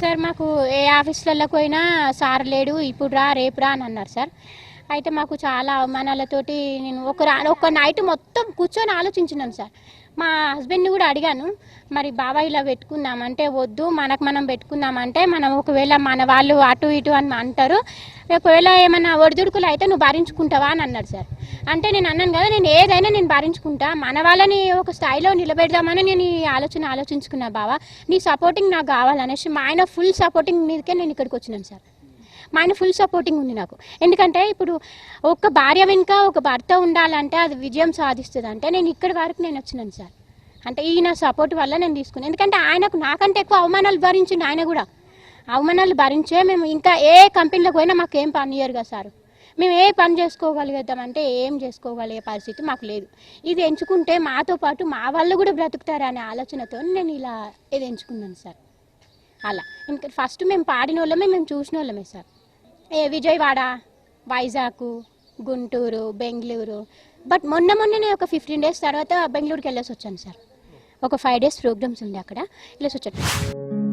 Sir మాకు ఏ ఆఫీసులకు పోయినా సార్ లేడు, ఇప్పుడు రా రేపు రా అని అన్నారు సార్. అయితే మాకు చాలా అవమానాలతోటి నేను ఒక నైట్ మొత్తం కూర్చొని ఆలోచించినాను సార్. మా హస్బెండ్ని కూడా అడిగాను, మరి బాబా ఇలా పెట్టుకుందామంటే వద్దు, మనకు మనం పెట్టుకుందామంటే మనం ఒకవేళ మన వాళ్ళు అటు ఇటు అని అంటారు, ఒకవేళ ఏమైనా ఒడిదుడుకులు అయితే నువ్వు భరించుకుంటావా అని అన్నాడు సార్. అంటే నేను అన్నాను కదా, నేను ఏదైనా నేను భరించుకుంటా, మన వాళ్ళని ఒక స్థాయిలో నిలబెడదామని నేను ఈ ఆలోచించుకున్నా బావా, నీ సపోర్టింగ్ నాకు కావాలనేసి మా ఆయన ఫుల్ సపోర్టింగ్ మీదకే నేను ఇక్కడికి వచ్చినాను సార్. మా ఆయన ఫుల్ సపోర్టింగ్ ఉంది నాకు. ఎందుకంటే ఇప్పుడు ఒక భార్య వెనుక ఒక భర్త ఉండాలంటే అది విజయం సాధిస్తుంది. అంటే నేను ఇక్కడి వరకు నేను వచ్చినాను సార్. అంటే ఈయన సపోర్ట్ వల్ల నేను తీసుకున్నాను. ఎందుకంటే ఆయనకు నాకంటే ఎక్కువ అవమానాలు భరించిండు. ఆయన కూడా అవమానాలు భరించే మేము ఇంకా ఏ కంపెనీలకు పోయినా మాకు ఏం పని ఇయ్యరు కదా సార్. మేము ఏ పని చేసుకోగలుగుతామంటే ఏం చేసుకోగలిగే పరిస్థితి మాకు లేదు. ఇది ఎంచుకుంటే మాతో పాటు మా వాళ్ళు కూడా బ్రతుకుతారు అనే ఆలోచనతో నేను ఇలా ఇది ఎంచుకున్నాను సార్. అలా ఇంకా ఫస్ట్ మేము పాడిన వాళ్ళమే, మేము చూసిన వాళ్ళమే సార్. విజయవాడ, వైజాగ్, గుంటూరు, బెంగళూరు. బట్ మొన్ననే ఒక 15 days తర్వాత బెంగళూరుకి వెళ్ళేసి వచ్చాను సార్. ఒక 5 days ప్రోగ్రామ్స్ ఉండే అక్కడ వెళ్ళేసి వచ్చాను.